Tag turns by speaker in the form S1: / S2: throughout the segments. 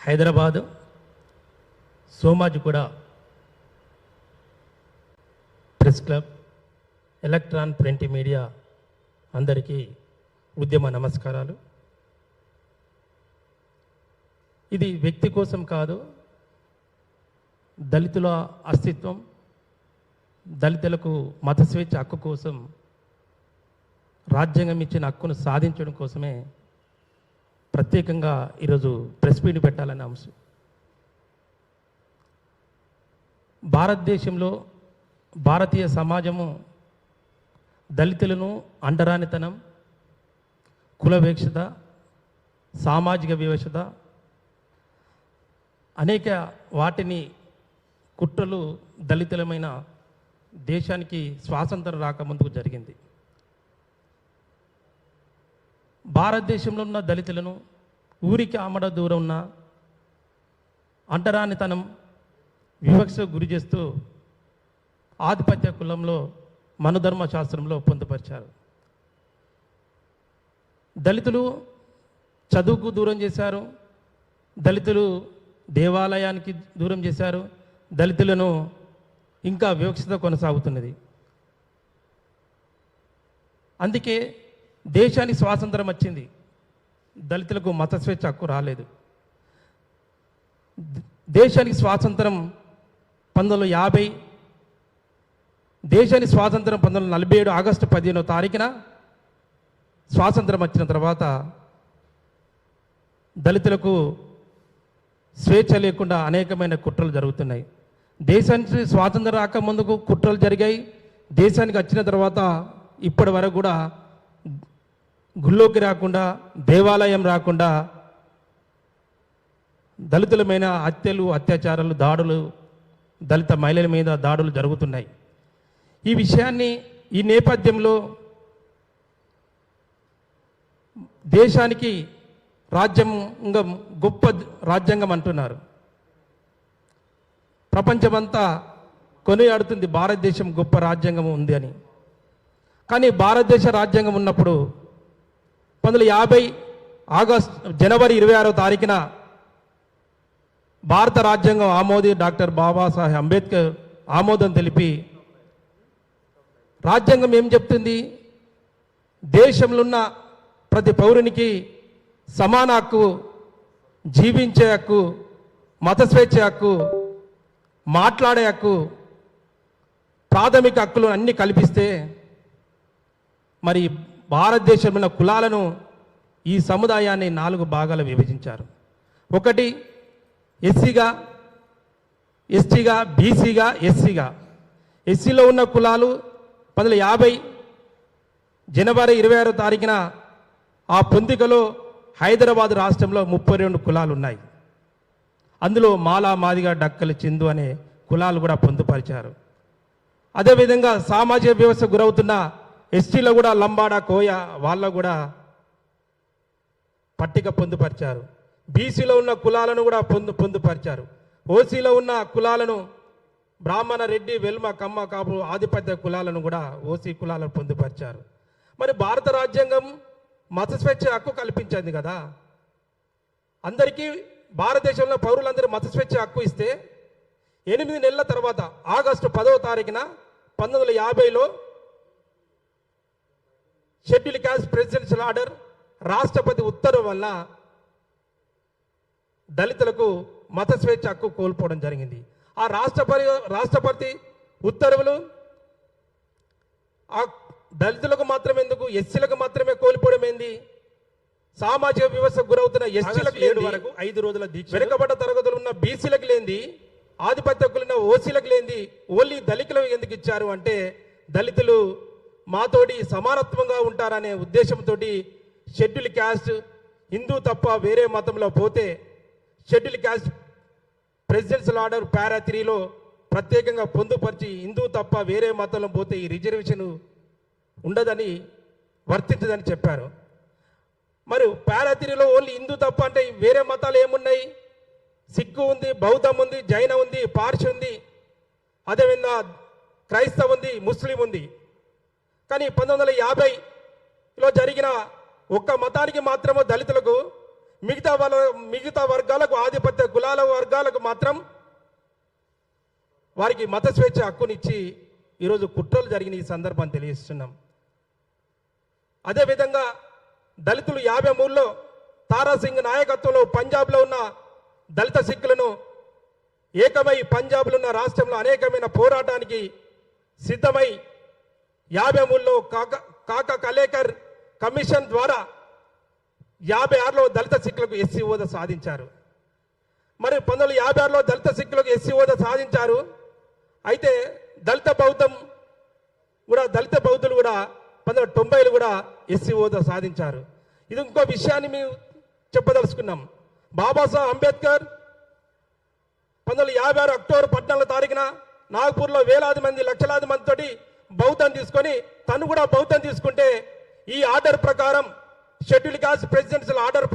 S1: Hyderabad Somajiguda press club, electron print media అందరికీ ఉద్యమ నమస్కారాలు. ఇది వ్యక్తి కోసం కాదు, దళితుల అస్తిత్వం, దళితులకు మత స్వేచ్ఛ హక్కు కోసం, రాజ్యాంగం ఇచ్చిన హక్కును సాధించడం కోసమే ప్రత్యేకంగా ఈరోజు ప్రెస్ మీట్ పెట్టాలనే అంశం. భారతదేశంలో భారతీయ సమాజము దళితులను అంటరానితనం, కులవేక్షత, సామాజిక వివక్షత అనేక వాటిని కుట్రలు దళితులమైన దేశానికి స్వాతంత్రం రాకముందుకు జరిగింది. భారతదేశంలో ఉన్న దళితులను ఊరికి ఆమడ దూరం ఉన్న అంటరానితనం, వివక్షకు గురి చేస్తూ ఆధిపత్య కులంలో మనుధర్మ శాస్త్రంలో పొందుపరిచారు. దళితులు చదువుకు దూరం చేశారు, దళితులు దేవాలయానికి దూరం చేశారు, దళితులను ఇంకా వివక్షత కొనసాగుతున్నది. అందుకే దేశానికి స్వాతంత్రం వచ్చింది, దళితులకు మత స్వేచ్ఛ హక్కు రాలేదు. దేశానికి స్వాతంత్రం 1950, దేశానికి స్వాతంత్రం 1947 ఆగస్టు 15వ తారీఖున స్వాతంత్రం వచ్చిన తర్వాత దళితులకు స్వేచ్ఛ లేకుండా అనేకమైన కుట్రలు జరుగుతున్నాయి. దేశానికి స్వాతంత్రం రాకముందుకు కుట్రలు జరిగాయి, దేశానికి వచ్చిన తర్వాత ఇప్పటి వరకు కూడా గుళ్ళోకి రాకుండా, దేవాలయం రాకుండా దళితులమైన హత్యలు, అత్యాచారాలు, దాడులు, దళిత మహిళల మీద దాడులు జరుగుతున్నాయి. ఈ విషయాన్ని, ఈ నేపథ్యంలో దేశానికి రాజ్యాంగం గొప్ప రాజ్యాంగం అంటున్నారు. ప్రపంచమంతా కొనియాడుతుంది భారతదేశం గొప్ప రాజ్యాంగం ఉంది అని. కానీ భారతదేశ రాజ్యాంగం ఉన్నప్పుడు 1950 జనవరి 26వ తారీఖున భారత రాజ్యాంగం డాక్టర్ బాబాసాహెబ్ అంబేద్కర్ ఆమోదం తెలిపి, రాజ్యాంగం ఏం చెప్తుంది? దేశంలో ఉన్న ప్రతి పౌరునికి సమాన హక్కు, జీవించే హక్కు, మత స్వేచ్ఛ హక్కు, మాట్లాడే హక్కు, ప్రాథమిక హక్కులు అన్నీ కల్పిస్తే, మరి భారతదేశంలో కులాలను, ఈ సముదాయాన్ని 4 భాగాలు విభజించారు. ఒకటి ఎస్సీగా, ఎస్టీగా, బీసీగా, ఎస్సీగా. ఎస్సీలో ఉన్న కులాలు 1950 జనవరి 26వ తారీఖున ఆ పొందికలో హైదరాబాద్ రాష్ట్రంలో 32 కులాలు ఉన్నాయి. అందులో మాలా, మాదిగ, డక్కలు, చిందు అనే కులాలు కూడా పొందుపరిచారు. అదేవిధంగా సామాజిక వ్యవస్థ గురవుతున్న ఎస్టీలో కూడా లంబాడ, కోయ వాళ్ళ కూడా పట్టిక పొందుపరిచారు. బీసీలో ఉన్న కులాలను కూడా పొందుపరిచారు. ఓసీలో ఉన్న కులాలను, బ్రాహ్మణ, రెడ్డి, వెల్మ, కమ్మ, కాపు ఆధిపత్య కులాలను కూడా ఓసీ కులాలను పొందుపరిచారు. మరి భారత రాజ్యాంగం మత స్వేచ్ఛ హక్కు కల్పించింది కదా, అందరికీ భారతదేశంలో పౌరులందరూ మత స్వేచ్ఛ హక్కు ఇస్తే 8 నెలల తర్వాత ఆగస్టు 10వ తారీఖున 1950లో షెడ్యూల్ క్యాస్ట్ ప్రెసిడెన్షియల్ ఆర్డర్, రాష్ట్రపతి ఉత్తర్వు వల్ల దళితులకు మత స్వేచ్ఛ హక్కు కోల్పోవడం జరిగింది. ఆ రాష్ట్రపతి ఉత్తర్వులు ఆ దళితులకు మాత్రమే ఎందుకు, ఎస్సీలకు మాత్రమే కోల్పోవడం ఏంది? సామాజిక వ్యవస్థకు గురవుతున్న ఎస్సీలకు లేని వరకు 5 రోజుల దీక్ష, వెనుకబడ్డ తరగతులు ఉన్న బీసీలకు లేనిది, ఆధిపత్య హక్కులున్న ఓసీలకు లేనిది ఓన్లీ దళితులకు ఎందుకు ఇచ్చారు అంటే, దళితులు మాతోటి సమానత్వంగా ఉంటారనే ఉద్దేశంతో షెడ్యూల్ క్యాస్ట్, హిందూ తప్ప వేరే మతంలో పోతే షెడ్యూల్ క్యాస్ట్ ప్రెసిడెన్షియల్ ఆర్డర్ పారా 3లో ప్రత్యేకంగా పొందుపరిచి, హిందూ తప్ప వేరే మతంలో పోతే ఈ రిజర్వేషన్ ఉండదని, వర్తించదని చెప్పారు. మరి పారా 3లో ఓన్లీ హిందూ తప్ప అంటే వేరే మతాలు ఏమున్నాయి? సిక్కు ఉంది, బౌద్ధం ఉంది, జైన ఉంది, పార్సీ ఉంది, అదేవిధంగా క్రైస్తవం ఉంది, ముస్లిం ఉంది. కానీ 1950లో జరిగిన ఒక్క మతానికి మాత్రమే దళితులకు మిగతా వర్గాలకు, ఆధిపత్య కులాల వర్గాలకు మాత్రం వారికి మత స్వేచ్ఛ హక్కునిచ్చి ఈరోజు కుట్రలు జరిగిన ఈ సందర్భాన్ని తెలియజేస్తున్నాం. అదేవిధంగా దళితులు 53లో తారాసింగ్ నాయకత్వంలో పంజాబ్లో ఉన్న దళిత సిక్కులను ఏకమై పంజాబ్లో ఉన్న రాష్ట్రంలో అనేకమైన పోరాటానికి సిద్ధమై 53లో కాకా కలేకర్ కమిషన్ ద్వారా 56లో దళిత సిక్కులకు ఎస్సీ హోదా సాధించారు. మరి 1956లో దళిత సిక్కులకు ఎస్సీ హోదా సాధించారు. అయితే దళిత బౌద్ధులు కూడా 1990లో కూడా ఎస్సీ హోదా సాధించారు. ఇది ఇంకో విషయాన్ని మేము చెప్పదలుచుకున్నాం. బాబాసాహెబ్ అంబేద్కర్ 1956 అక్టోబర్ 14వ తారీఖున నాగపూర్లో వేలాది మంది, లక్షలాది మందితోటి బౌద్ధం తీసుకొని తను కూడా బౌద్ధం తీసుకుంటే ఈ ఆర్డర్ ప్రకారం, షెడ్యూల్ కాస్ట్ ప్రెసిడెన్షియల్ ఆర్డర్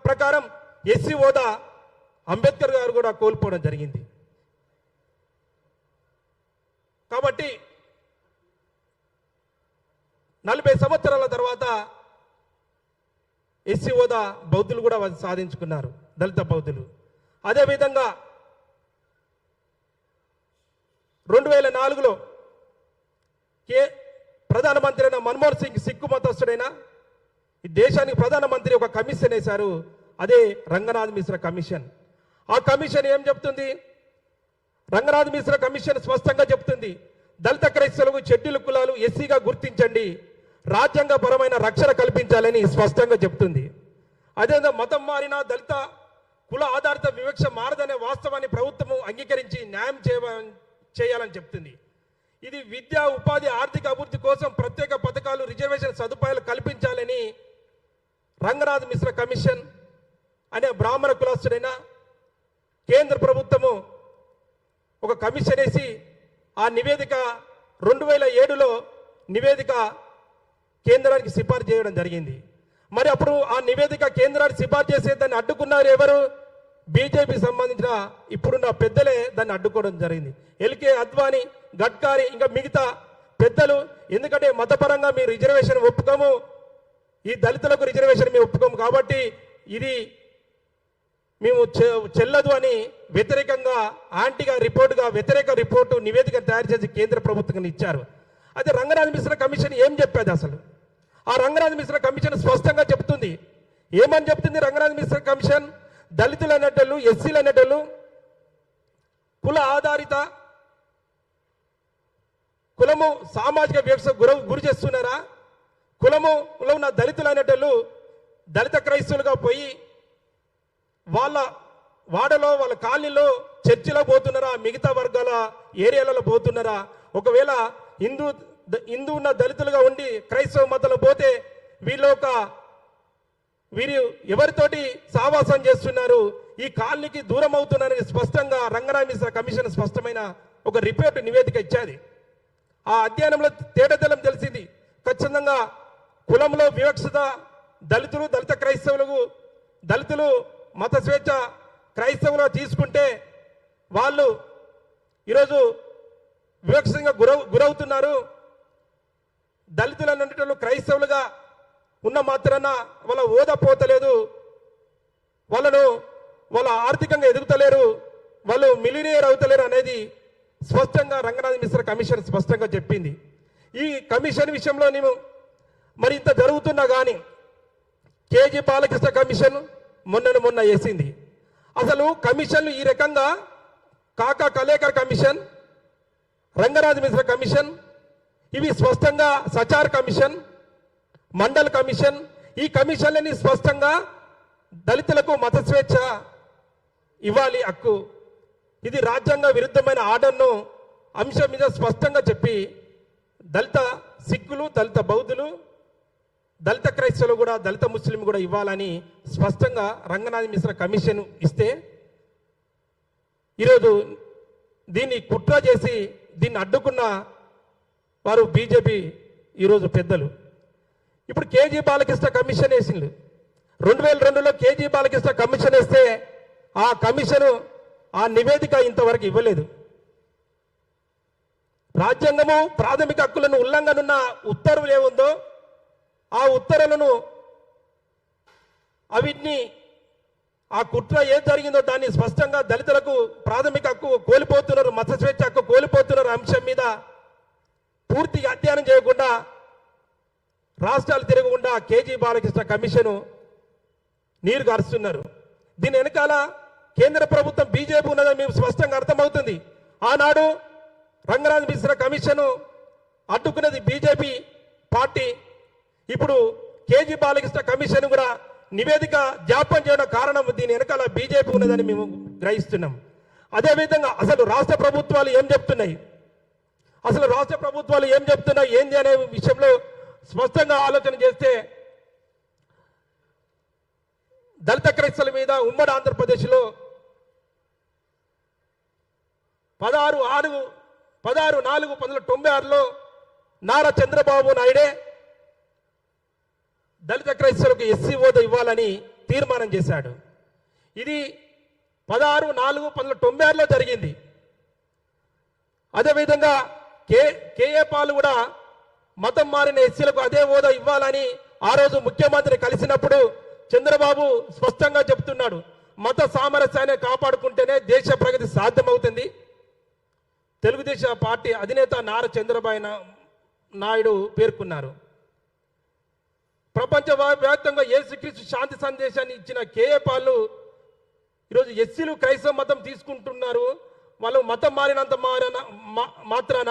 S1: ప్రకారం ఎస్సీ హోదా అంబేద్కర్ గారు కూడా కోల్పోవడం జరిగింది. కాబట్టి 40 సంవత్సరాల తర్వాత ఎస్సీ హోదా బౌద్ధులు కూడా సాధించుకున్నారు, దళిత బౌద్ధులు. అదేవిధంగా 2004లో ప్రధానమంత్రి అయిన మన్మోహన్ సింగ్ సిక్కు మతస్థుడైన ఈ దేశానికి ప్రధానమంత్రి ఒక కమిషన్ వేశారు. అదే రంగనాథ్ మిశ్రా కమిషన్. ఆ కమిషన్ ఏం చెప్తుంది? రంగనాథ్ మిశ్రా కమిషన్ స్పష్టంగా చెప్తుంది, దళిత క్రైస్తవులకు షెడ్యూల్ కులాలు ఎస్సీగా గుర్తించండి, రాజ్యాంగపరమైన రక్షణ కల్పించాలని స్పష్టంగా చెప్తుంది. అదేవిధంగా మతం మారిన దళిత కుల ఆధారిత వివక్ష మారదనే వాస్తవాన్ని ప్రభుత్వం అంగీకరించి న్యాయం చేయాలని చెప్తుంది. ఇది విద్యా, ఉపాధి, ఆర్థిక అభివృద్ధి కోసం ప్రత్యేక పథకాలు, రిజర్వేషన్ సదుపాయాలు కల్పించాలని రంగనాథ్ మిశ్రా కమిషన్ అనే బ్రాహ్మణ కులస్తుడైన కేంద్ర ప్రభుత్వము ఒక కమిషన్ వేసి ఆ నివేదిక 2007లో నివేదిక కేంద్రానికి సిఫార్సు చేయడం జరిగింది. మరి అప్పుడు ఆ నివేదిక కేంద్రానికి సిఫార్సు చేసే దాన్ని అడ్డుకున్నారు ఎవరు? బీజేపీ సంబంధించిన ఇప్పుడున్న పెద్దలే దాన్ని అడ్డుకోవడం జరిగింది. ఎల్కే అద్వానీ, గడ్కారీ, ఇంకా మిగతా పెద్దలు. ఎందుకంటే మతపరంగా మీరు రిజర్వేషన్ ఒప్పుకోము, ఈ దళితులకు రిజర్వేషన్ మేము ఒప్పుకోము, కాబట్టి ఇది మేము చెల్లదు అని వ్యతిరేకంగా వ్యతిరేక రిపోర్టు నివేదిక తయారు చేసి కేంద్ర ప్రభుత్వం ఇచ్చారు. అయితే రంగనాథ్ మిశ్రా కమిషన్ ఏం చెప్పేది అసలు? ఆ రంగనాథ్ మిశ్రా కమిషన్ స్పష్టంగా చెప్తుంది. ఏమని చెప్తుంది రంగనాథ్ మిశ్రా కమిషన్? దళితులు అనేటోళ్ళు, ఎస్సీలు అనేటోళ్ళు కుల ఆధారిత కులము సామాజిక వివక్షకు గురి చేస్తున్నారా? కులములో ఉన్న దళితులు అనేటోళ్ళు దళిత క్రైస్తవులుగా పోయి వాళ్ళ వాడలో, వాళ్ళ కాలనీలో చర్చిలో పోతున్నారా? మిగతా వర్గాల ఏరియాలలో పోతున్నారా? ఒకవేళ హిందూ ఉన్న దళితులుగా ఉండి క్రైస్తవ మతంలో పోతే వీరు ఎవరితోటి సావాసం చేస్తున్నారు, ఈ కాలనీకి దూరం అవుతున్నారని స్పష్టంగా రంగనాథ్ మిశ్రా కమిషన్ స్పష్టమైన ఒక రిపోర్ట్ నివేదిక ఇచ్చేది. ఆ అధ్యయనంలో తేటతెల్లం తెలిసింది. ఖచ్చితంగా కులంలో వివక్షత, దళిత క్రైస్తవులకు, దళితులు మత స్వేచ్ఛ క్రైస్తవులు తీసుకుంటే వాళ్ళు ఈరోజు వివక్షంగా గురవుతున్నారు. దళితులు అనేటోళ్ళు క్రైస్తవులుగా ఉన్న మాత్రాన వాళ్ళ హోదా పోతలేదు, వాళ్ళ ఆర్థికంగా ఎదుగుతలేరు, వాళ్ళు మిలినియర్ అవుతలేరు అనేది స్పష్టంగా రంగనాథ్ మిశ్రా కమిషన్ స్పష్టంగా చెప్పింది. ఈ కమిషన్ విషయంలో నేను మరి ఇంత జరుగుతున్నా కానీ కేజీ బాలకృష్ణ కమిషన్ మొన్న వేసింది. అసలు కమిషన్లు ఈ రకంగా కాకా కలేకర్ కమిషన్, రంగనాథ్ మిశ్రా కమిషన్, ఇవి స్పష్టంగా సచార్ కమిషన్, మండల్ కమిషన్, ఈ కమిషన్లని స్పష్టంగా దళితులకు మత స్వేచ్ఛ ఇవ్వాలి హక్కు, ఇది రాజ్యాంగ విరుద్ధమైన ఆర్డర్ను అంశం మీద స్పష్టంగా చెప్పి దళిత సిక్కులు, దళిత బౌద్ధులు, దళిత క్రైస్తవులు కూడా, దళిత ముస్లిం కూడా ఇవ్వాలని స్పష్టంగా రంగనాథ్ మిశ్రా కమిషన్ ఇస్తే ఈరోజు దీన్ని కుట్ర చేసి దీన్ని అడ్డుకున్న వారు బీజేపీ ఈరోజు పెద్దలు. ఇప్పుడు కేజీ బాలకృష్ణ కమిషన్ వేసిండు. 2002లో కేజీ బాలకృష్ణ కమిషన్ వేస్తే ఆ కమిషను ఆ నివేదిక ఇంతవరకు ఇవ్వలేదు. రాజ్యాంగము ప్రాథమిక హక్కులను ఉల్లంఘనున్న ఉత్తర్వులు ఏముందో ఆ ఉత్తర్వులను అవిటిని ఆ కుట్ర ఏం జరిగిందో దాన్ని స్పష్టంగా దళితులకు ప్రాథమిక హక్కు కోల్పోతున్నారు, మత స్వేచ్ఛ హక్కు కోల్పోతున్నారు అంశం మీద పూర్తిగా అధ్యయనం చేయకుండా రాష్ట్రాలు తిరగకుండా కేజీ బాలకృష్ణ కమిషను నీరు గారుస్తున్నారు. దీని వెనకాల కేంద్ర ప్రభుత్వం బీజేపీ ఉన్నదని మేము స్పష్టంగా అర్థమవుతుంది. ఆనాడు రంగనాథ్ మిశ్రా కమిషను అడ్డుకున్నది బీజేపీ పార్టీ. ఇప్పుడు కేజీ బాలకృష్ణ కమిషన్ కూడా నివేదిక జాప్యం చేయడం కారణం దీని వెనకాల బీజేపీ ఉన్నదని మేము గ్రహిస్తున్నాం. అదేవిధంగా అసలు రాష్ట్ర ప్రభుత్వాలు ఏం చెప్తున్నాయి, ఏంది అనే విషయంలో స్పష్టంగా ఆలోచన చేస్తే దళిత క్రైస్తవుల మీద ఉమ్మడి ఆంధ్రప్రదేశ్లో 16/4/1996లో నారా చంద్రబాబు నాయుడే దళిత క్రైస్తవులకు ఎస్సీ హోదా ఇవ్వాలని తీర్మానం చేశాడు. ఇది 16/4/1996లో జరిగింది. అదేవిధంగా కేఏ పాల్ కూడా మతం మారిన ఎస్సీలకు అదే హోదా ఇవ్వాలని ఆ రోజు ముఖ్యమంత్రి కలిసినప్పుడు చంద్రబాబు స్పష్టంగా చెప్తున్నాడు, మత సామరస్యాన్ని కాపాడుకుంటేనే దేశ ప్రగతి సాధ్యమవుతుంది. తెలుగుదేశం పార్టీ అధినేత నారా చంద్రబాబు నాయుడు పేర్కొన్నారు. ప్రపంచవ్యాప్తంగా యేసుక్రీస్తు శాంతి సందేశాన్ని ఇచ్చిన కేఏ పాల్ ఈరోజు ఎస్సీలు క్రైస్తవ మతం తీసుకుంటున్నారు. వాళ్ళు మతం మారినంత మాత్రాన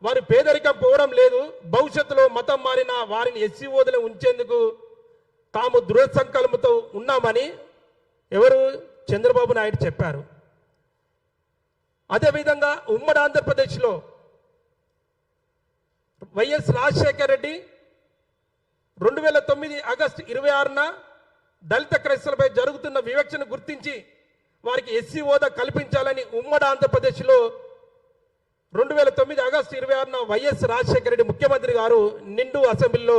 S1: వారి పేదరికం పోవడం లేదు. భవిష్యత్తులో మతం మారిన వారిని ఎస్సీ హోదాలో ఉంచేందుకు తాము దృఢ సంకల్పంతో ఉన్నామని ఎవరు చంద్రబాబు నాయుడు చెప్పారు. అదేవిధంగా ఉమ్మడి ఆంధ్రప్రదేశ్లో వైఎస్ రాజశేఖర రెడ్డి 2009 ఆగస్టు 26న దళిత క్రైస్తవులపై జరుగుతున్న వివక్షను గుర్తించి వారికి ఎస్సీ హోదా కల్పించాలని ఉమ్మడి ఆంధ్రప్రదేశ్లో 2009 ఆగస్టు 26న వైఎస్ రాజశేఖర రెడ్డి ముఖ్యమంత్రి గారు నిండు అసెంబ్లీలో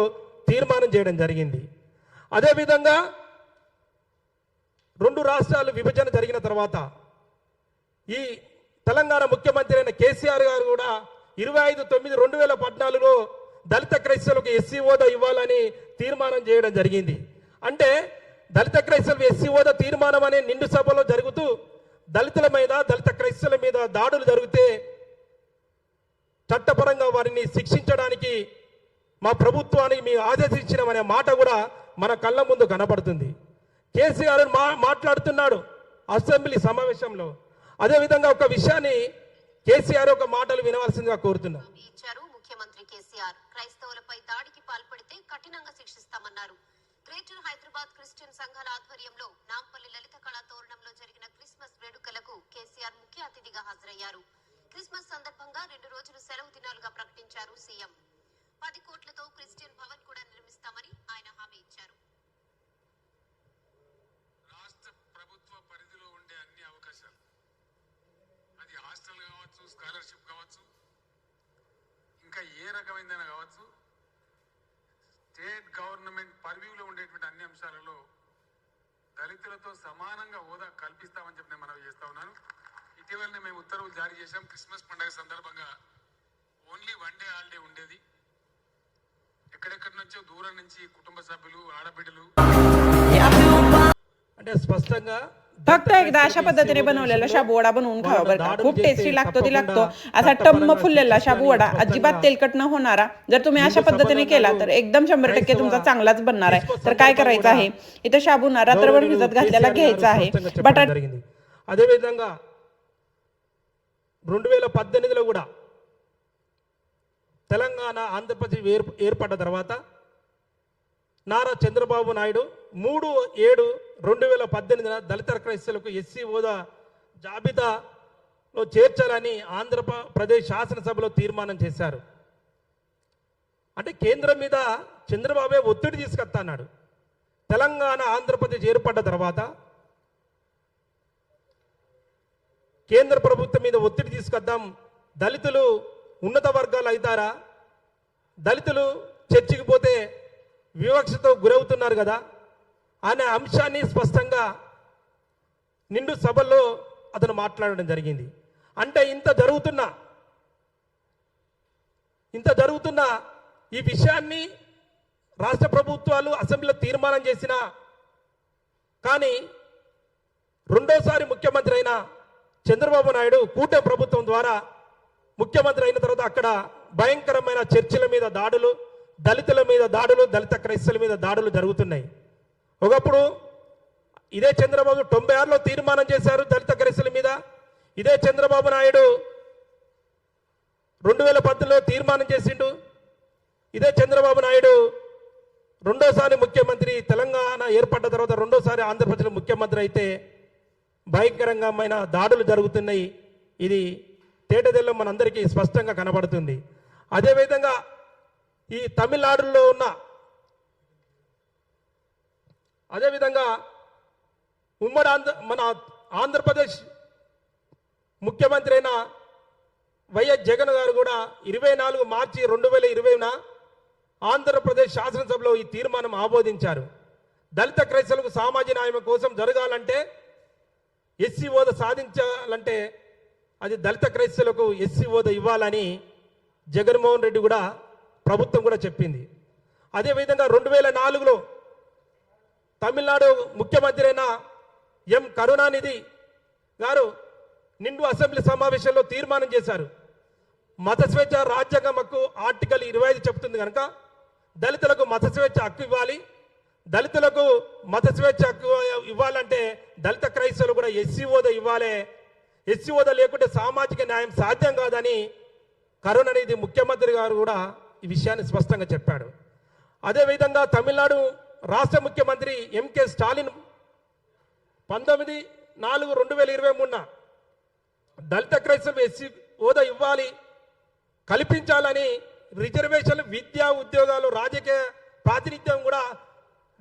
S1: తీర్మానం చేయడం జరిగింది. అదేవిధంగా 2 రాష్ట్రాలు విభజన జరిగిన తర్వాత ఈ తెలంగాణ ముఖ్యమంత్రి అయిన కేసీఆర్ గారు కూడా 25/9/2014లో దళిత క్రైస్తవులకు ఎస్సీ హోదా ఇవ్వాలని తీర్మానం చేయడం జరిగింది. అంటే దళిత క్రైస్తవులకు ఎస్సీ హోదా తీర్మానం అనే నిండు సభలో జరుగుతూ దళితుల మీద దళిత క్రైస్తవుల మీద దాడులు జరిగితే చట్టపరంగా వారిని శిక్షించడానికి మా ప్రభుత్వానికి మేము ఆదేశించినామనే మాట కూడా మన కళ్ళ ముందు కనపడుతుంది. కేసీఆర్ మాట్లాడుతున్నాడు అసెంబ్లీ సమావేశంలో. అదేవిధంగా ఒక విషయాన్ని కేసీఆర్ ఒక మాటలు వినవలసిందిగా కోరుతున్నా.
S2: ముఖ్యమంత్రి కేసీఆర్ క్రైస్తవులపై దాడికి పాల్పడితే కఠినంగా శిక్షిస్తామన్నారు. గ్రేటర్ హైదరాబాద్ క్రిస్టియన్ సంఘాల ఆధ్వర్యంలో నాంపల్లి లలిత కళా తోరణంలో జరిగిన క్రిస్మస్ వేడుకలకు కేసీఆర్ ముఖ్య అతిథిగా హాజరయ్యారు. క్రిస్మస్ సందర్భంగా 2 రోజులు సెలవు దినాలుగా ప్రకటించారు సీఎం. 10 కోట్లతో క్రిస్టియన్ భవన్ కూడా నిర్మిస్తామని ఆయన హామీ ఇచ్చారు.
S3: రాష్ట్ర ప్రభుత్వ పరిధిలో ఉండే అన్ని అవకాశాలు, అది హాస్టల్ కావచ్చు, స్కాలర్షిప్ కావచ్చు, ఇంకా ఏ రకమైనదైనా కావచ్చు, స్టేట్ గవర్నమెంట్ పర్వ్యూలో ఉండేటువంటి అన్ని అంశాలలో దళితులతో సమానంగా హోదా కల్పిస్తామని చెప్పి నేను మనవి చేస్తా ఉన్నాను. ఇటీవలనే మేము ఉత్తర్వులు జారీ చేశాం. క్రిస్మస్ పండుగ సందర్భంగా ఓన్లీ 1 డే హాలిడే ఉండేది. ఎక్కడెక్కడి నుంచో దూరం నుంచి కుటుంబ సభ్యులు, ఆడబిడ్డలు
S1: అంటే स्पष्टंगा
S4: फक्त एकदा अशा पद्धतीने बनवलेला शाबू वडा बनवून खावा बरं का. खूप टेस्टी लागतो असा टम्म फुललेला शाबू वडा अजिबात तेलकट न होणारा जर तुम्ही अशा पद्धतीने केला तर एकदम 100% तुमचा चांगलाच बनणार आहे. तर काय करायचं आहे, इथे शाबूना रात्रभर भिजत घातलेला घ्यायचा आहे. बटाटा
S1: అదే విధంగా 2018లో కూడా తెలంగాణ ఆంధ్రప్రదేశ్ ఏర్పడ్డ తర్వాత నారా చంద్రబాబు నాయుడు 3/7/2018 దళిత క్రైస్తవులకు ఎస్సీ హోదా జాబితాలో చేర్చాలని ఆంధ్రప్రదేశ్ శాసనసభలో తీర్మానం చేశారు. అంటే కేంద్రం మీద చంద్రబాబే ఒత్తిడి తీసుకొస్తాడు. తెలంగాణ ఆంధ్రప్రదేశ్ ఏర్పడ్డ తర్వాత కేంద్ర ప్రభుత్వం మీద ఒత్తిడి తీసుకొద్దాం, దళితులు ఉన్నత వర్గాలు అవుతారా, దళితులు చర్చికి పోతే వివక్షతో గురవుతున్నారు కదా అనే అంశాన్ని స్పష్టంగా నిండు సభల్లో అతను మాట్లాడడం జరిగింది. అంటే ఇంత జరుగుతున్న ఈ విషయాన్ని రాష్ట్ర ప్రభుత్వాలు అసెంబ్లీలో తీర్మానం చేసినా కానీ రెండోసారి ముఖ్యమంత్రి అయిన చంద్రబాబు నాయుడు కూటమి ప్రభుత్వం ద్వారా ముఖ్యమంత్రి అయిన తర్వాత అక్కడ భయంకరమైన చర్చిల మీద దాడులు, దళితుల మీద దాడులు, దళిత క్రైస్తవుల మీద దాడులు జరుగుతున్నాయి. ఒకప్పుడు ఇదే చంద్రబాబు 96లో తీర్మానం చేశారు దళిత క్రైస్తవుల మీద. ఇదే చంద్రబాబు నాయుడు 2018లో తీర్మానం చేసిండు. ఇదే చంద్రబాబు నాయుడు రెండోసారి ముఖ్యమంత్రి, తెలంగాణ ఏర్పడ్డ తర్వాత రెండోసారి ఆంధ్రప్రదేశ్లో ముఖ్యమంత్రి అయితే భయంకరంగా దాడులు జరుగుతున్నాయి. ఇది తేటతెల్లం మనందరికీ స్పష్టంగా కనబడుతుంది. అదేవిధంగా ఈ తమిళనాడులో ఉన్న అదేవిధంగా ఉమ్మడి మన ఆంధ్రప్రదేశ్ ముఖ్యమంత్రి అయిన వైఎస్ జగన్ గారు కూడా 24 మార్చి 2020న ఆంధ్రప్రదేశ్ శాసనసభలో ఈ తీర్మానం ఆమోదించారు. దళిత క్రైస్తవులకు సామాజిక న్యాయం కోసం జరగాలంటే, ఎస్సీ హోదా సాధించాలంటే అది దళిత క్రైస్తవులకు ఎస్సీ హోదా ఇవ్వాలని జగన్మోహన్ రెడ్డి కూడా ప్రభుత్వం కూడా చెప్పింది. అదేవిధంగా 2004లో తమిళనాడు ముఖ్యమంత్రి అయిన ఎం కరుణానిధి గారు నిండు అసెంబ్లీ సమావేశంలో తీర్మానం చేశారు. మత స్వేచ్ఛ రాజ్యాంగం హక్కు ఆర్టికల్ 25 చెప్తుంది కనుక దళితులకు మత స్వేచ్ఛ హక్కు ఇవ్వాలి. దళితులకు మత స్వేచ్ఛ హక్కు ఇవ్వాలంటే దళిత క్రైస్తవులు కూడా ఎస్సీ హోదా ఇవ్వాలి. ఎస్సీ హోదా లేకుంటే సామాజిక న్యాయం సాధ్యం కాదని కరుణానిధి ముఖ్యమంత్రి గారు కూడా ఈ విషయాన్ని స్పష్టంగా చెప్పాడు. అదేవిధంగా తమిళనాడు రాష్ట్ర ముఖ్యమంత్రి ఎంకే స్టాలిన్ 19/4/2023న దళిత క్రైస్తవులు ఎస్సీ హోదా ఇవ్వాలి, కల్పించాలని రిజర్వేషన్లు, విద్యా, ఉద్యోగాలు, రాజకీయ ప్రాతినిధ్యం కూడా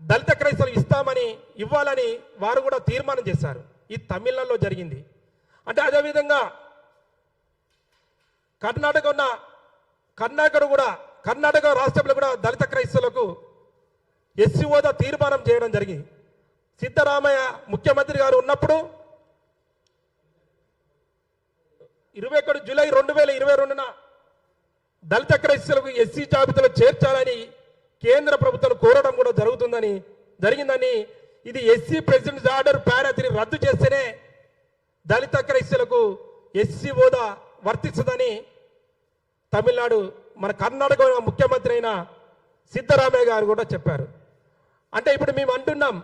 S1: దళిత క్రైస్తవులు ఇస్తామని ఇవ్వాలని వారు కూడా తీర్మానం చేశారు. ఇది తమిళనాడులో జరిగింది. అంటే అదేవిధంగా కర్ణాటక రాష్ట్రంలో కూడా దళిత క్రైస్తవులకు ఎస్సీ హోదా తీర్మానం చేయడం జరిగింది. సిద్ధరామయ్య ముఖ్యమంత్రి గారు ఉన్నప్పుడు 21 జూలై 2022న దళిత క్రైస్తవులకు ఎస్సీ జాబితాలో చేర్చాలని కేంద్ర ప్రభుత్వం కోరడం కూడా జరిగిందని ఇది ఎస్సీ ప్రెసిడెంట్ ఆర్డర్ పారా 3 రద్దు చేస్తేనే దళిత క్రైస్తవులకు ఎస్సీ హోదా వర్తిస్తుందని తమిళనాడు మన కర్ణాటక ముఖ్యమంత్రి అయిన సిద్ధరామయ్య గారు కూడా చెప్పారు. అంటే ఇప్పుడు మేము అంటున్నాం,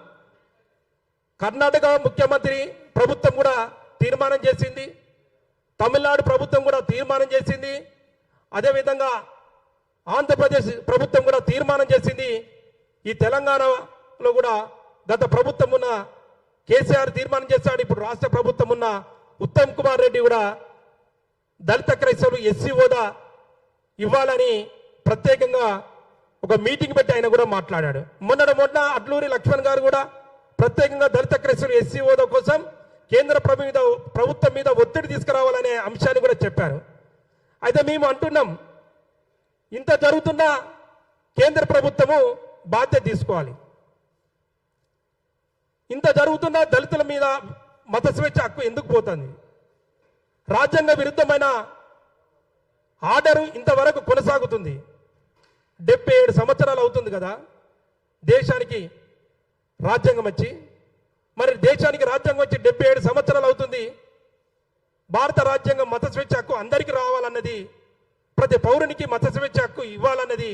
S1: కర్ణాటక ముఖ్యమంత్రి ప్రభుత్వం కూడా తీర్మానం చేసింది, తమిళనాడు ప్రభుత్వం కూడా తీర్మానం చేసింది, అదేవిధంగా ఆంధ్రప్రదేశ్ ప్రభుత్వం కూడా తీర్మానం చేసింది. ఈ తెలంగాణలో కూడా గత ప్రభుత్వం ఉన్న కేసీఆర్ తీర్మానం చేశాడు. ఇప్పుడు రాష్ట్ర ప్రభుత్వం ఉన్న ఉత్తమ్ కుమార్ రెడ్డి కూడా దళిత క్రైస్తవులు ఎస్సీ హోదా ఇవ్వాలని ప్రత్యేకంగా ఒక మీటింగ్ పెట్టి ఆయన కూడా మాట్లాడాడు. మొన్న అడ్లూరి లక్ష్మణ్ గారు కూడా ప్రత్యేకంగా దళిత క్రైస్తవులు ఎస్సీ హోదా కోసం కేంద్ర ప్రభుత్వం మీద ఒత్తిడి తీసుకురావాలనే అంశాన్ని కూడా చెప్పారు. అయితే మేము అంటున్నాం, ఇంత జరుగుతున్న కేంద్ర ప్రభుత్వము బాధ్యత తీసుకోవాలి. ఇంత జరుగుతున్న దళితుల మీద మత స్వేచ్ఛ హక్కు ఎందుకు పోతుంది? రాజ్యాంగ విరుద్ధమైన ఆర్డరు ఇంతవరకు కొనసాగుతుంది. 77 సంవత్సరాలు అవుతుంది కదా దేశానికి రాజ్యాంగం వచ్చి. మరి దేశానికి రాజ్యాంగం వచ్చి 77 సంవత్సరాలు అవుతుంది. భారత రాజ్యాంగం మత స్వేచ్ఛ హక్కు అందరికీ రావాలన్నది, ప్రతి పౌరునికి మత స్వేచ్ఛ హక్కు ఇవ్వాలన్నది,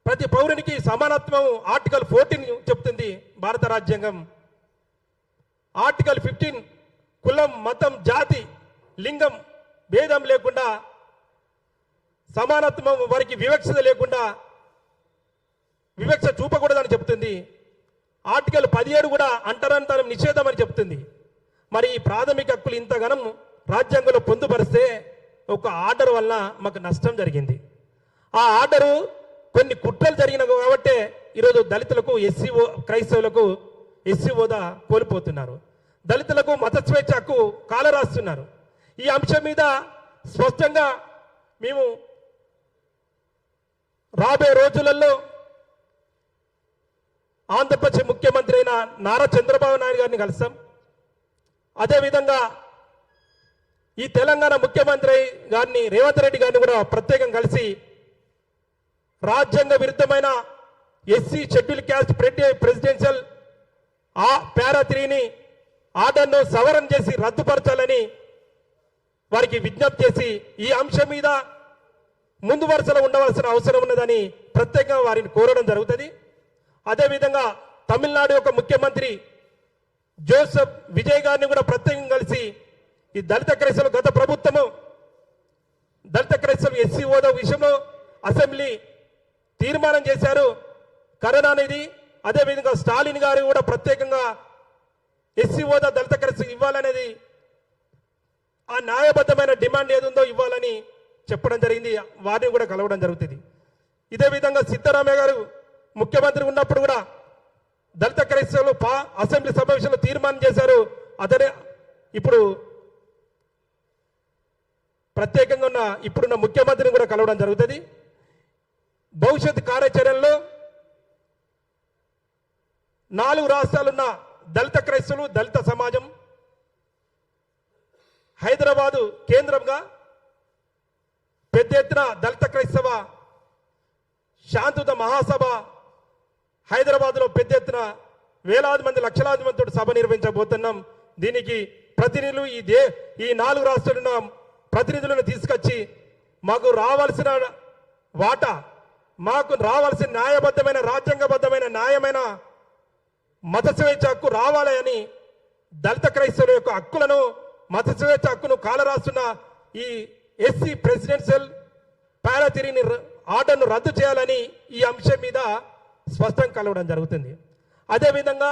S1: ప్రతి పౌరునికి సమానత్వం ఆర్టికల్ 14 చెప్తుంది భారత రాజ్యాంగం. ఆర్టికల్ 15 కులం, మతం, జాతి, లింగం భేదం లేకుండా సమానత్వం, వారికి వివక్షత లేకుండా వివక్ష చూపకూడదని చెప్తుంది. ఆర్టికల్ 17 కూడా అంటరానితనం నిషేధం అని చెప్తుంది. మరి ఈ ప్రాథమిక హక్కులు ఇంతగానం రాజ్యాంగంలో పొందుపరిస్తే ఒక ఆర్డర్ వల్ల మాకు నష్టం జరిగింది. ఆ ఆర్డరు కొన్ని కుట్రలు జరిగిన కాబట్టే ఈరోజు దళితులకు క్రైస్తవులకు ఎస్సీ హోదా కోల్పోతున్నారు. దళితులకు మత స్వేచ్ఛ హక్కు కాలరాస్తున్నారు. ఈ అంశం మీద స్పష్టంగా మేము రాబోయే రోజులలో ఆంధ్రప్రదేశ్ ముఖ్యమంత్రి అయిన నారా చంద్రబాబు నాయుడు గారిని కలుస్తాం. అదేవిధంగా ఈ తెలంగాణ ముఖ్యమంత్రి గారిని రేవంత్ రెడ్డి గారిని కూడా ప్రత్యేకంగా కలిసి రాజ్యాంగ విరుద్ధమైన ఎస్సీ షెడ్యూల్ క్యాస్ట్ ప్రెసిడెన్షియల్ ఆ పారా 3ని ఆర్డర్ను సవరణ చేసి రద్దుపరచాలని వారికి విజ్ఞప్తి చేసి ఈ అంశం మీద ముందు వరుసలో ఉండవలసిన అవసరం ఉన్నదని ప్రత్యేకంగా వారిని కోరడం జరుగుతుంది. అదేవిధంగా తమిళనాడు యొక్క ముఖ్యమంత్రి జోసెఫ్ విజయ్ గారిని కూడా ప్రత్యేకంగా కలిసి ఈ దళిత క్రైస్తవులు గత ప్రభుత్వము దళిత క్రైస్తవులు ఎస్సీ హోదా విషయంలో అసెంబ్లీ తీర్మానం చేశారు కరుణానిధి. అదేవిధంగా స్టాలిన్ గారు కూడా ప్రత్యేకంగా ఎస్సీ హోదా దళిత క్రైస్తవులు ఇవ్వాలనేది ఆ న్యాయబద్ధమైన డిమాండ్ ఏదుందో ఇవ్వాలని చెప్పడం జరిగింది. వారిని కూడా కలవడం జరుగుతుంది. ఇదే విధంగా సిద్ధరామయ్య గారు ముఖ్యమంత్రి ఉన్నప్పుడు కూడా దళిత క్రైస్తవులు అసెంబ్లీ సమావేశంలో తీర్మానం చేశారు. అతనే ఇప్పుడు ప్రత్యేకంగా ఉన్న ఇప్పుడున్న ముఖ్యమంత్రిని కూడా కలవడం జరుగుతుంది. భవిష్యత్ కార్యాచరణలో 4 రాష్ట్రాలున్న దళిత క్రైస్తవులు దళిత సమాజం హైదరాబాదు కేంద్రంగా పెద్ద ఎత్తున దళిత క్రైస్తవ శాంతియుత మహాసభ హైదరాబాద్లో పెద్ద ఎత్తున వేలాది మంది లక్షలాది మందితో సభ నిర్వహించబోతున్నాం. దీనికి ప్రతినిధులు ఈ 4 రాష్ట్రాలున్న ప్రతినిధులను తీసుకొచ్చి మాకు రావాల్సిన వాటా, మాకు రావాల్సిన న్యాయబద్ధమైన రాజ్యాంగబద్ధమైన న్యాయమైన మత స్వేచ్ఛ హక్కు రావాలని దళిత క్రైస్తవుల యొక్క హక్కులను మత స్వేచ్ఛ హక్కును కాలరాస్తున్న ఈ ఎస్సీ ప్రెసిడెన్షియల్ పారా 3ని ఆర్డర్ను రద్దు చేయాలని ఈ అంశం మీద స్పష్టం కలవడం జరుగుతుంది. అదేవిధంగా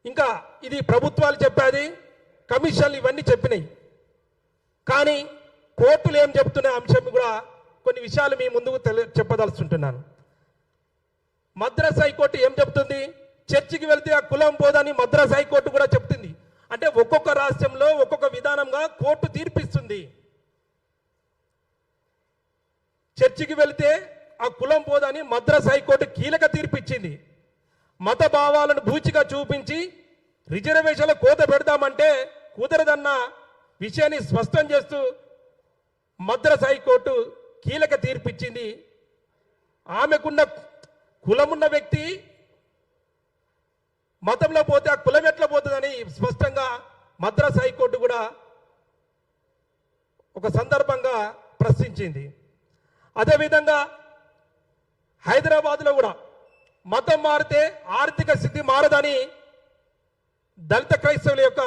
S1: ఇంకా ఇది ప్రభుత్వాలు చెప్పేది, కమిషన్లు ఇవన్నీ చెప్పినాయి. కానీ కోర్టులు ఏం చెప్తున్న అంశం కూడా కొన్ని విషయాలు మీ ముందుకు చెప్పదలుచుకుంటున్నాను. మద్రాస్ హైకోర్టు ఏం చెప్తుంది? చర్చికి వెళ్తే ఆ కులం పోదని మద్రాస్ హైకోర్టు కూడా చెప్తుంది. అంటే ఒక్కొక్క రాష్ట్రంలో ఒక్కొక్క విధానంగా కోర్టు తీర్పిస్తుంది. చర్చికి వెళితే ఆ కులం పోదని మద్రాస్ హైకోర్టు కీలక తీర్పిచ్చింది. మత భావాలను బూచిగా చూపించి రిజర్వేషన్ల కోత పెడదామంటే కుదరదన్న విషయాన్ని స్పష్టం చేస్తూ మద్రాస్ హైకోర్టు కీలక తీర్పిచ్చింది. ఆమెకున్న కులమున్న వ్యక్తి మతంలో పోతే ఆ కులం ఎట్లా పోతుందని స్పష్టంగా మద్రాస్ హైకోర్టు కూడా ఒక సందర్భంగా ప్రశ్నించింది. అదేవిధంగా హైదరాబాద్లో కూడా మతం మారితే ఆర్థిక స్థితి మారదని దళిత క్రైస్తవుల యొక్క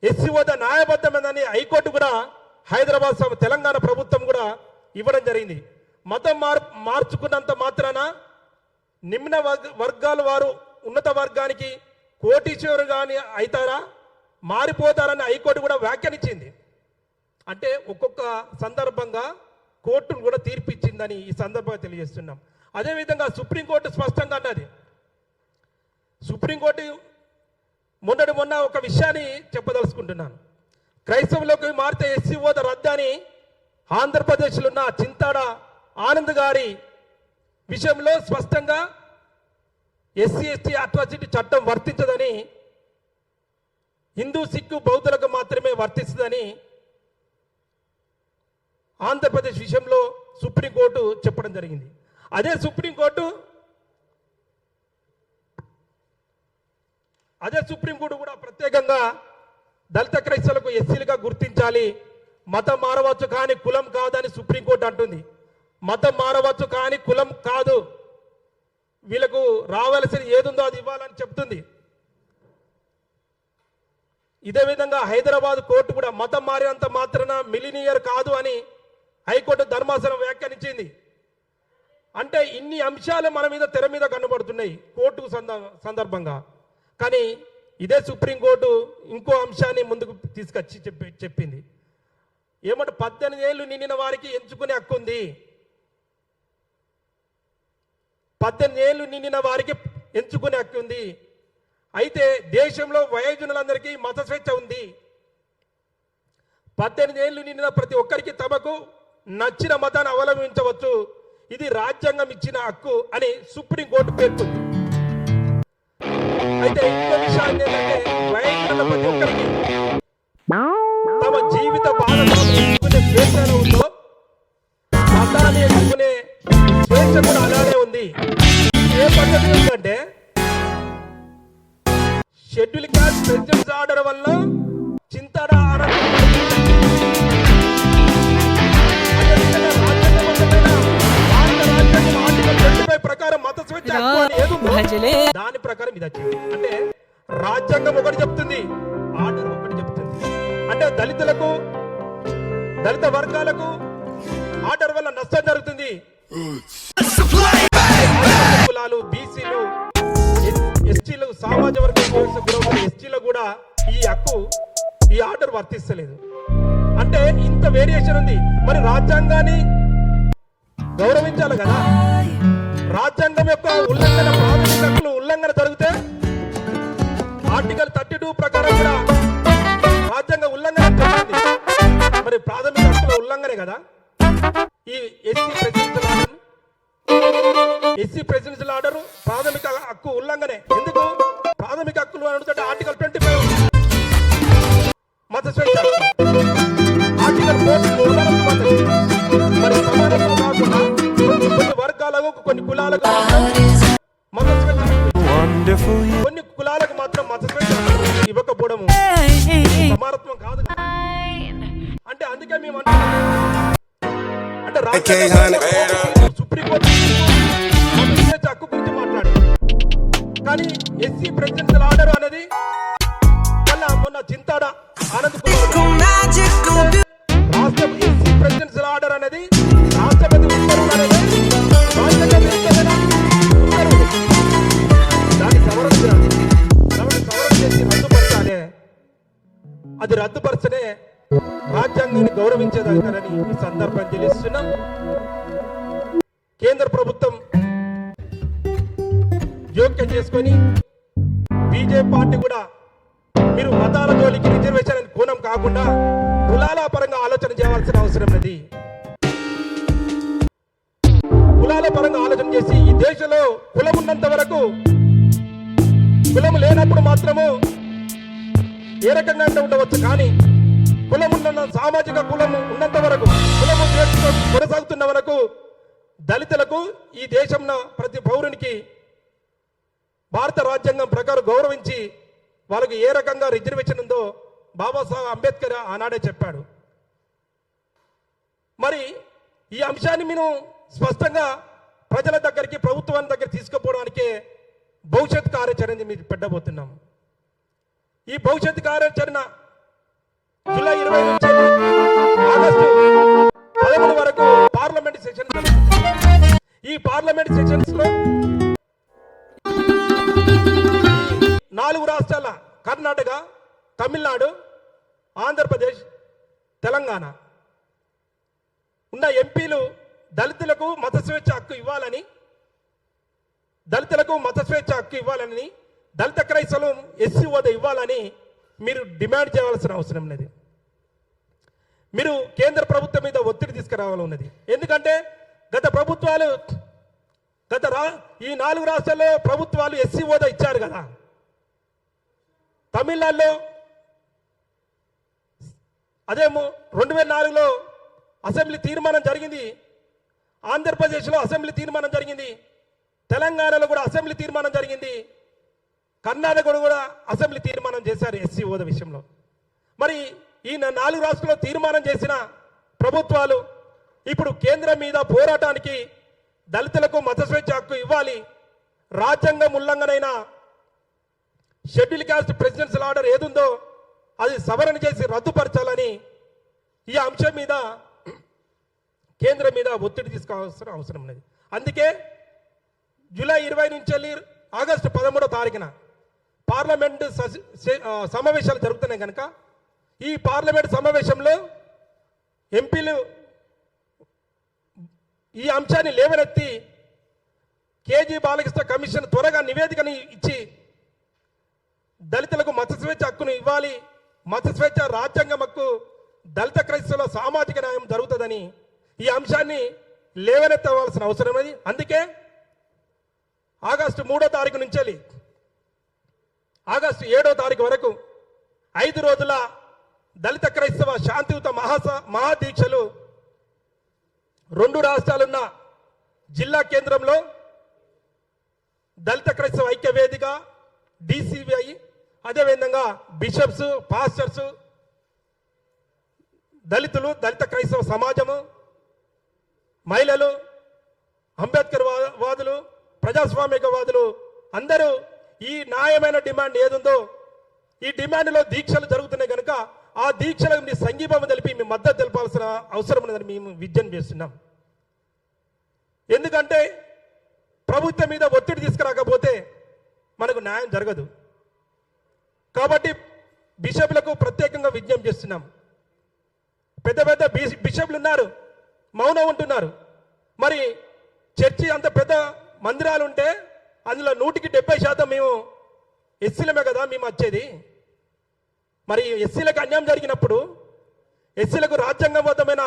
S1: ఎస్సీ హోదా న్యాయబద్ధమైనదని హైకోర్టు కూడా హైదరాబాద్ తెలంగాణ ప్రభుత్వం కూడా ఇవ్వడం జరిగింది. మతం మార్చుకున్నంత మాత్రాన నిమ్న వర్గాల వారు ఉన్నత వర్గానికి కోటీశ్వరు కానీ అవుతారా, మారిపోతారని హైకోర్టు కూడా వ్యాఖ్యానించింది. అంటే ఒక్కొక్క సందర్భంగా కోర్టులు కూడా తీర్పిచ్చిందని ఈ సందర్భంగా తెలియజేస్తున్నాం. అదేవిధంగా సుప్రీంకోర్టు స్పష్టంగా అన్నది. సుప్రీంకోర్టు మొన్న ఒక విషయాన్ని చెప్పదలుచుకుంటున్నాను. క్రైస్తవులకు మారితే ఎస్సీ హోదా రద్దని ఆంధ్రప్రదేశ్లో ఉన్న చింతాడ ఆనంద్ గారి విషయంలో స్పష్టంగా ఎస్సీ ఎస్టీ అట్రాసిటీ చట్టం వర్తించదని, హిందూ సిక్కు బౌద్ధులకు మాత్రమే వర్తిస్తుందని ఆంధ్రప్రదేశ్ విషయంలో సుప్రీంకోర్టు చెప్పడం జరిగింది. అదే సుప్రీంకోర్టు కూడా ప్రత్యేకంగా దళిత క్రైస్తవులకు ఎస్సీలుగా గుర్తించాలి, మతం మారవచ్చు కానీ కులం కాదని సుప్రీంకోర్టు అంటుంది. మతం మారవచ్చు కానీ కులం కాదు, వీళ్ళకు రావాల్సిన ఏదుందో అది ఇవ్వాలని చెప్తుంది. ఇదే విధంగా హైదరాబాద్ కోర్టు కూడా మతం మారినంత మాత్రాన మిలినియర్ కాదు అని హైకోర్టు ధర్మాసనం వ్యాఖ్యానించింది. అంటే ఇన్ని అంశాలు మన మీద తెర మీద కనబడుతున్నాయి కోర్టు సందర్భంగా. కానీ ఇదే సుప్రీంకోర్టు ఇంకో అంశాన్ని ముందుకు తీసుకొచ్చి చెప్పింది. ఏమంటే 18 ఏళ్ళు నిండిన వారికి ఎంచుకునే హక్కు ఉంది. 18 ఏళ్ళు నిండిన వారికి ఎంచుకునే హక్కు ఉంది. అయితే దేశంలో వయోజనులందరికీ మత స్వేచ్ఛ ఉంది. 18 ఏళ్ళు నిండిన ప్రతి ఒక్కరికి తమకు నచ్చిన మతాన్ని అవలంబించవచ్చు, ఇది రాజ్యాంగం ఇచ్చిన హక్కు అని సుప్రీంకోర్టు పేర్కొంది. అయితే ఇంకో విషయాన్ని ఏంటంటే వయోజనుల ప్రతి ఒక్కరికి తమ జీవిత భాగస్వామి ఎంచుకునే స్వేచ్ఛ ఉందో మతాన్ని ఎంచుకునే స్వేచ్ఛ కూడా అలానే ఉంది. ఏ పద్ధతి ఉందంటే షెడ్యూల్ క్యాస్ట్ ప్రెసిడెంట్స్ ఆర్డర్ వల్ల చింతాడ ప్రకారం మత స్వేచ్ఛ హక్కు అని ఏది ఉందో దాని ప్రకారం ఇది వచ్చింది. అంటే రాజ్యాంగం ఒకటి చెప్తుంది, ఆర్డర్ ఒకటి చెప్తుంది. అంటే దళితులకు, దళిత వర్గాలకు ఆర్డర్ వల్ల నష్టం జరుగుతుంది. కులాలు, బీసీలు, ఎస్టీలు, సామాజిక వర్గం ఎస్టీలకు కూడా ఈ హక్కు, ఈ ఆర్డర్ వర్తిస్తలేదు. అంటే ఇంత వేరియేషన్ ఉంది. మరి రాజ్యాంగాన్ని గౌరవించాలి కదా. రాజ్యాంగం యొక్క ఉల్లంఘన, ప్రాథమిక హక్కులు ఉల్లంఘన జరిగితే ఆర్టికల్ 32 ప్రకారం కూడా రాజ్యాంగ ఉల్లంఘన జరిగింది. మరి ప్రాథమిక హక్కుల ఉల్లంఘనే కదా ఈ ఎస్సీ ప్రెసిడెన్షియల్ ఆర్డర్ ప్రాథమిక హక్కు ఉల్లంఘనే. ఎందుకు ప్రాథమిక హక్కులు అడుగుతుంటే ఆర్టికల్ 25 మత స్వేచ్ఛ, ఆర్టికల్ 4 మరి సమానత్వం కాకుండా కొన్ని వర్గాలకు, కొన్ని కులాలకు మత స్వేచ్ఛ, కొన్ని కులాలకు మాత్రం మత స్వేచ్ఛ ఇవ్వకపోవడము సమానత్వం కాదు. అంటే అందుకే మేము అంటే సుప్రీంకోర్టు మత స్వేచ్ఛ హక్కు గురించి మాట్లాడారు. కానీ ఎస్సీ ప్రెసిడెన్షియల్ ఆర్డర్ అనేది మొన్న చింతాడ ఆనంద్ కుమార్ రాష్ట్ర ఎస్సీ ప్రెసిడెన్షియల్ ఆర్డర్ అనేది రాష్ట్రపతి ఉత్తర్వులు అనేది దాన్ని సవరణ చేసి రద్దుపరచాలి. అది రద్దుపరచనే రాజ్యాంగాన్ని గౌరవించేదవుతారని ఈ సందర్భం తెలుస్తున్నాం. కేంద్ర ప్రభుత్వం జోక్యం చేసుకొని బీజేపీ పార్టీ కూడా మీరు మతాల జోలికి రిజర్వేషన్ కోణం కాకుండా కులాల పరంగా ఆలోచన చేయవలసిన అవసరం ఉంది. కులాల పరంగా ఆలోచన చేసి ఈ దేశంలో కులం ఉన్నంత వరకు, కులం లేనప్పుడు మాత్రము ఏ రకంగా ఉండవచ్చు. కానీ కులం ఉన్న, సామాజిక కులం ఉన్నంత వరకు, కులము కొనసాగుతున్న వరకు దళితులకు ఈ దేశంలో ప్రతి పౌరునికి భారత రాజ్యాంగం ప్రకారం గౌరవించి వాళ్ళకి ఏ రకంగా రిజర్వేషన్ ఉందో బాబాసాహెబ్ అంబేద్కర్ ఆనాడే చెప్పాడు. మరి ఈ అంశాన్ని మేము స్పష్టంగా ప్రజల దగ్గరికి, ప్రభుత్వం దగ్గర తీసుకుపోవడానికే భవిష్యత్ కార్యాచరణ మీరు పెట్టబోతున్నాం. ఈ భవిష్యత్ కార్యాచరణ జూలై 20 నుంచి ఆగస్టు 13 వరకు పార్లమెంట్ సెషన్ జరుగుతుంది. ఈ పార్లమెంట్ సెషన్స్ లో 4 రాష్ట్రాల కర్ణాటక, తమిళనాడు, ఆంధ్రప్రదేశ్, తెలంగాణ ఉన్న ఎంపీలు దళితులకు మత స్వేచ్ఛ హక్కు ఇవ్వాలని, దళిత క్రైస్తవులు ఎస్సీ హోదా ఇవ్వాలని మీరు డిమాండ్ చేయాల్సిన అవసరం ఉన్నది. మీరు కేంద్ర ప్రభుత్వం మీద ఒత్తిడి తీసుకురావాలని ఉన్నది. ఎందుకంటే గత ప్రభుత్వాలు, ఈ 4 రాష్ట్రాల్లో ప్రభుత్వాలు ఎస్సీ హోదా ఇచ్చారు కదా. తమిళనాడులో అదేమో 2004లో అసెంబ్లీ తీర్మానం జరిగింది, ఆంధ్రప్రదేశ్లో అసెంబ్లీ తీర్మానం జరిగింది, తెలంగాణలో కూడా అసెంబ్లీ తీర్మానం జరిగింది, కర్ణాటకలో కూడా అసెంబ్లీ తీర్మానం చేశారు ఎస్సీ హోదా విషయంలో. మరి ఈ 4 రాష్ట్రాల్లో తీర్మానం చేసిన ప్రభుత్వాలు ఇప్పుడు కేంద్రం మీద పోరాటానికి దళితులకు మత స్వేచ్ఛ హక్కు ఇవ్వాలి, రాజ్యాంగం ఉల్లంఘనైన షెడ్యూల్ క్యాస్ట్ ప్రెసిడెన్షియల్ ఆర్డర్ ఏదుందో అది సవరణ చేసి రద్దుపరచాలని ఈ అంశం మీద కేంద్రం మీద ఒత్తిడి తీసుకోవాల్సిన అవసరం ఉన్నది. అందుకే జూలై 20 నుంచి వెళ్ళి ఆగస్టు 13వ తారీఖున పార్లమెంట్ సమావేశాలు జరుగుతున్నాయి కనుక ఈ పార్లమెంట్ సమావేశంలో ఎంపీలు ఈ అంశాన్ని లేవనెత్తి కేజీ బాలకృష్ణ కమిషన్ త్వరగా నివేదికని ఇచ్చి దళితులకు మత స్వేచ్ఛ హక్కును ఇవ్వాలి, మత స్వేచ్ఛ రాజ్యాంగం హక్కు, దళిత క్రైస్తవుల సామాజిక న్యాయం జరుగుతుందని ఈ అంశాన్ని లేవనెత్తవలసిన అవసరం ఉంది. అందుకే ఆగస్టు 3వ తారీఖు నుంచి ఆగస్టు 7వ తారీఖు వరకు 5 రోజుల దళిత క్రైస్తవ శాంతియుత మహాదీక్షలు 2 రాష్ట్రాలున్న జిల్లా కేంద్రంలో దళిత క్రైస్తవ ఐక్య వేదిక, DCVI అదేవిధంగా బిషప్స్, పాస్టర్స్, దళితులు, దళిత క్రైస్తవ సమాజము, మహిళలు, అంబేద్కర్ వాదులు, ప్రజాస్వామికవాదులు అందరూ ఈ న్యాయమైన డిమాండ్ ఏదుందో ఈ డిమాండ్లో దీక్షలు జరుగుతున్నాయి కనుక ఆ దీక్షలకు మీ సంఘీభావం తెలిపి మీ మద్దతు తెలపాల్సిన అవసరం ఉన్నదని మేము విజ్ఞప్తి చేస్తున్నాం. ఎందుకంటే ప్రభుత్వం మీద ఒత్తిడి తీసుకురాకపోతే మనకు న్యాయం జరగదు. కాబట్టి బిషప్లకు ప్రత్యేకంగా విజ్ఞప్తి చేస్తున్నాం. పెద్ద పెద్ద బిషప్లు ఉన్నారు, మౌనం ఉంటున్నారు. మరి చర్చి అంత పెద్ద మందిరాలు ఉంటే అందులో 100% మేము ఎస్సీలమే కదా మేము వచ్చేది. మరి ఎస్సీలకు అన్యాయం జరిగినప్పుడు, ఎస్సీలకు రాజ్యాంగబద్ధమైన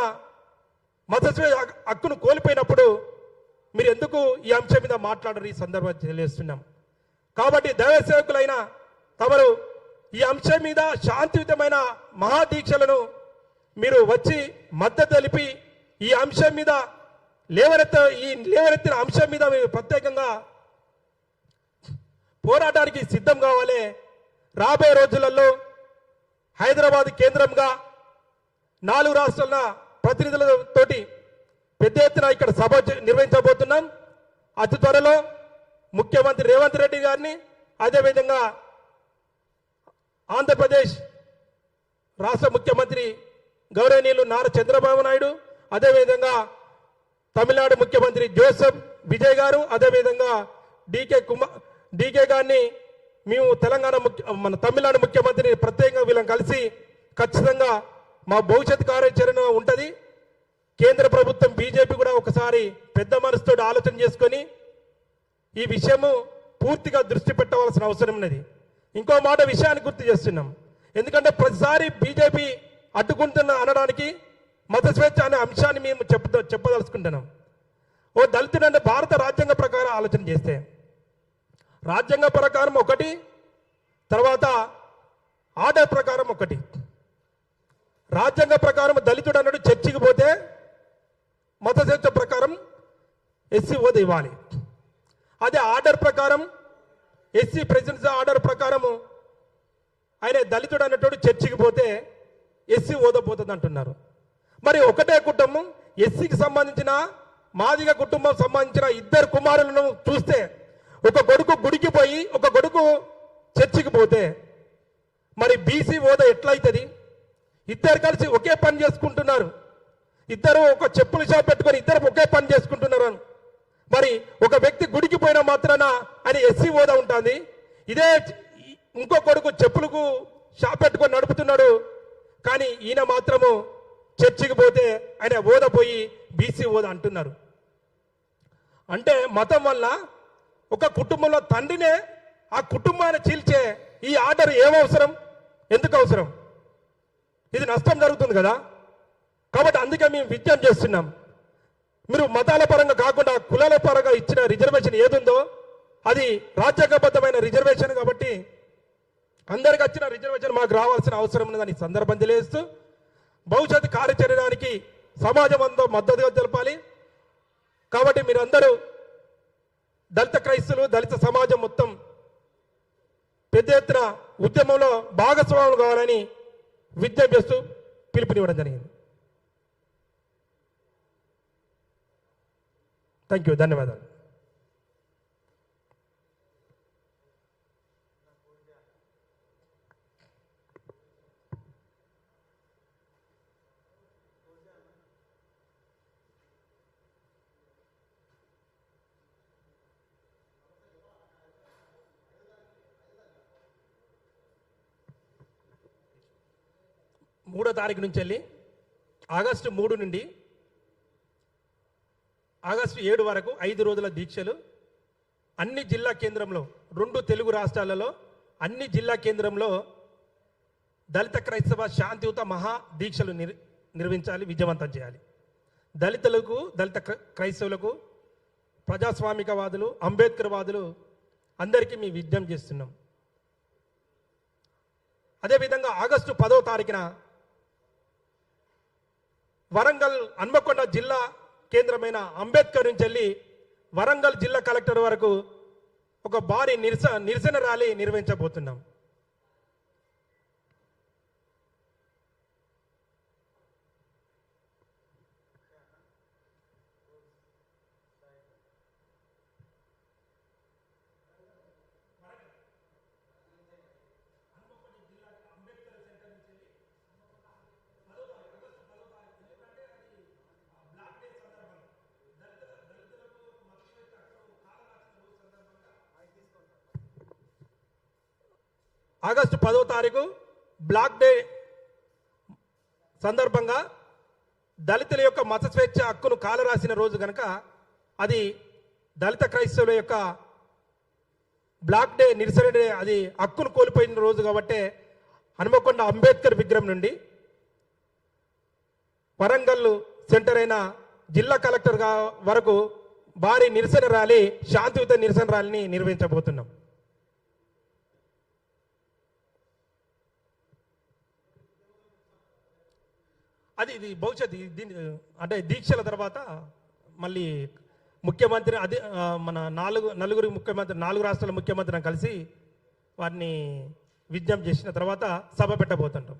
S1: మతస్వేచ్ఛ హక్కును కోల్పోయినప్పుడు మీరు ఎందుకు ఈ అంశం మీద మాట్లాడరు? ఈ సందర్భంగా తెలియజేస్తున్నాం. కాబట్టి దైవ సేవకులైన తమరు ఈ అంశం మీద శాంతియుతమైన మహాదీక్షలను మీరు వచ్చి మద్దతు తెలిపి ఈ అంశం మీద లేవనెత్తిన అంశం మీద మేము ప్రత్యేకంగా పోరాటానికి సిద్ధం కావాలి. రాబోయే రోజులలో హైదరాబాద్ కేంద్రంగా 4 రాష్ట్రాల ప్రతినిధులతోటి పెద్ద ఎత్తున ఇక్కడ సభ నిర్వహించబోతున్నాం. అతి త్వరలో ముఖ్యమంత్రి రేవంత్ రెడ్డి గారిని, అదేవిధంగా ఆంధ్రప్రదేశ్ రాష్ట్ర ముఖ్యమంత్రి గౌరవనీయులు నారా చంద్రబాబు నాయుడు, అదేవిధంగా తమిళనాడు ముఖ్యమంత్రి జోసెఫ్ విజయ్ గారు, అదేవిధంగా డీకే గారిని మేము మన తమిళనాడు ముఖ్యమంత్రిని ప్రత్యేకంగా వీళ్ళని కలిసి ఖచ్చితంగా మా భవిష్యత్ కార్యాచరణ ఉంటుంది. కేంద్ర ప్రభుత్వం బీజేపీ కూడా ఒకసారి పెద్ద మనసుతో ఆలోచన చేసుకొని ఈ విషయము పూర్తిగా దృష్టి పెట్టవలసిన అవసరం ఉన్నది. ఇంకో మాట విషయాన్ని గుర్తు చేస్తున్నాం. ఎందుకంటే ప్రతిసారి బీజేపీ అడ్డుకుంటున్న అనడానికి మత స్వేచ్ఛ అనే అంశాన్ని మేము చెప్పదలుచుకుంటున్నాం. ఓ దళితుడంటే భారత రాజ్యాంగ ప్రకారం ఆలోచన చేస్తే రాజ్యాంగ ప్రకారం ఒకటి, తర్వాత ఆర్డర్ ప్రకారం ఒకటి. రాజ్యాంగ ప్రకారం దళితుడు అన్నాడు చర్చికి పోతే మత స్వేచ్ఛ ప్రకారం ఎస్సీ హోదా ఇవ్వాలి. అదే ఆర్డర్ ప్రకారం ఎస్సీ ప్రెసిడెన్సీ ఆర్డర్ ప్రకారము ఆయన దళితుడు అన్నట్టు చర్చికి పోతే ఎస్సీ హోదా పోతుంది అంటున్నారు. మరి ఒకటే కుటుంబం ఎస్సీకి సంబంధించిన మాదిగ కుటుంబం సంబంధించిన 2 కుమారులను చూస్తే ఒక కొడుకు గుడికి పోయి ఒక కొడుకు చర్చికి పోతే మరి బీసీ హోదా ఎట్లయితుంది? ఇద్దరు కలిసి ఒకే పని చేసుకుంటున్నారు, ఇద్దరు ఒక చెప్పుల షాప్ పెట్టుకొని ఇద్దరు ఒకే పని చేసుకుంటున్నారు. మరి ఒక వ్యక్తి గుడికి పోయినా మాత్రాన ఆయన ఎస్సీ హోదా ఉంటుంది. ఇదే ఇంకో కొడుకు చెప్పులకు షాప్ పెట్టుకొని నడుపుతున్నాడు, కానీ ఈయన మాత్రము చర్చికి పోతే ఆయన హోదా పోయి బీసీ హోదా అంటున్నారు. అంటే మతం వల్ల ఒక కుటుంబంలో తండ్రినే ఆ కుటుంబాన్ని చీల్చే ఈ ఆర్డర్ ఏమవసరం, ఎందుకు అవసరం? ఇది నష్టం జరుగుతుంది కదా. కాబట్టి అందుకే మేము విజ్ఞప్తి చేస్తున్నాం, మీరు మతాల పరంగా కాకుండా కులాల పరంగా ఇచ్చిన రిజర్వేషన్ ఏదుందో అది రాజ్యాంగబద్ధమైన రిజర్వేషన్. కాబట్టి అందరికి వచ్చిన రిజర్వేషన్ మాకు రావాల్సిన అవసరం ఉన్నదని సందర్భం తెలియజేస్తూ భవిష్యత్తు కార్యాచరణకి సమాజం అంతా మద్దతుగా తెలపాలి. కాబట్టి మీరందరూ దళిత క్రైస్తవులు, దళిత సమాజం మొత్తం పెద్ద ఎత్తున ఉద్యమంలో భాగస్వాములు కావాలని విజ్ఞప్తి చేస్తూ పిలుపునివ్వడం జరిగింది. థ్యాంక్ యూ, ధన్యవాదాలు. మూడో తారీఖు నుంచి వెళ్ళి ఆగస్టు 3 నుండి ఆగస్టు 7 వరకు 5 రోజుల దీక్షలు అన్ని జిల్లా కేంద్రంలో 2 తెలుగు రాష్ట్రాలలో అన్ని జిల్లా కేంద్రంలో దళిత క్రైస్తవ శాంతియుత మహా దీక్షలు నిర్వహించాలి, విజయవంతం చేయాలి. దళితులకు, దళిత క్రైస్తవులకు, ప్రజాస్వామికవాదులు, అంబేద్కర్ వాదులు అందరికీ మేము విజ్ఞప్తి చేస్తున్నాం. అదేవిధంగా ఆగస్టు 10వ తారీఖున వరంగల్ హన్మకొండ జిల్లా కేంద్రమైన అంబేద్కర్ నుంచి వెళ్ళి వరంగల్ జిల్లా కలెక్టర్ వరకు ఒక భారీ నిరసన ర్యాలీ నిర్వహించబోతున్నాం. ఆగస్టు 10వ తారీఖు బ్లాక్ డే సందర్భంగా దళితుల యొక్క మత స్వేచ్ఛ హక్కును కాలరాసిన రోజు కనుక అది దళిత క్రైస్తవుల యొక్క బ్లాక్ డే నిరసన డే, అది హక్కును కోల్పోయిన రోజు కాబట్టి హనుమకొండ అంబేద్కర్ విగ్రహం నుండి వరంగల్ సెంటర్ అయిన జిల్లా కలెక్టర్ వరకు భారీ నిరసన ర్యాలీ, శాంతియుత నిరసన ర్యాలీని నిర్వహించబోతున్నాం. ఇది భవిష్యత్ దీని అంటే దీక్షల తర్వాత మళ్ళీ ముఖ్యమంత్రి అది మన నలుగురు ముఖ్యమంత్రి 4 రాష్ట్రాల ముఖ్యమంత్రిని కలిసి వారిని విజ్ఞప్తి చేసిన తర్వాత సభ పెట్టబోతుంటాం.